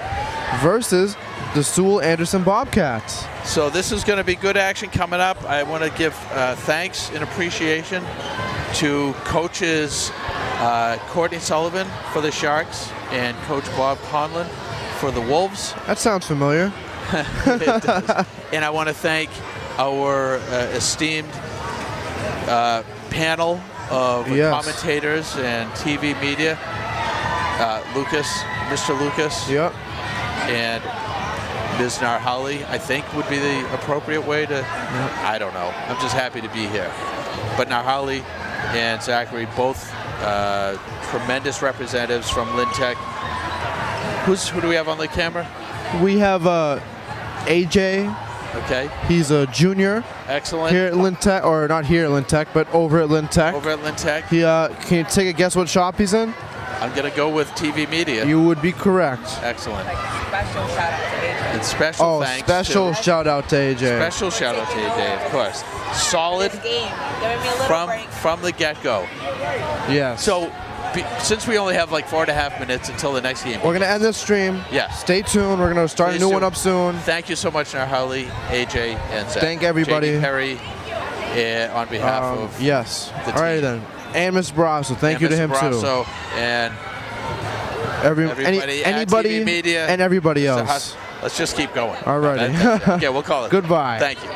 versus the Sewell Anderson Bobcats. So this is going to be good action coming up. I want to give thanks and appreciation to coaches Courtney Sullivan for the Sharks and Coach Bob Conlon for the Wolves. That sounds familiar. It does. And I want to thank our esteemed panel of commentators and TV media, Mr. Lucas, and Ms. Narhali, I think would be the appropriate way to, I don't know. I'm just happy to be here. But Narhali and Zachary, both tremendous representatives from Lynn Tech. Who do we have on the camera? We have AJ. Okay. He's a junior. Excellent. Here at Lynn Tech, or not here at Lynn Tech, but over at Lynn Tech. Over at Lynn Tech. He, can you take a guess what shop he's in? I'm going to go with TV Media. You would be correct. Excellent. Special shout out to AJ. And special thanks special to shout out to AJ. special shout out to AJ, of course. Solid Game. Giving me a little break. from the get-go. Yes. So since we only have like 4.5 minutes until the next game, we're gonna end this stream. Yes. Stay tuned. We're gonna start a Please new do. one up soon. Thank you so much, Narhali, AJ, and Zach. Thank everybody. JD Perry, on behalf of Yes. the All right team. then. And Mr. Barrasso. Thank you to Mr. him too. Barrasso and everybody at anybody TV Media and everybody Mr. else. Huss. Let's just keep going. Alrighty. Okay, we'll call it. Goodbye. Thank you.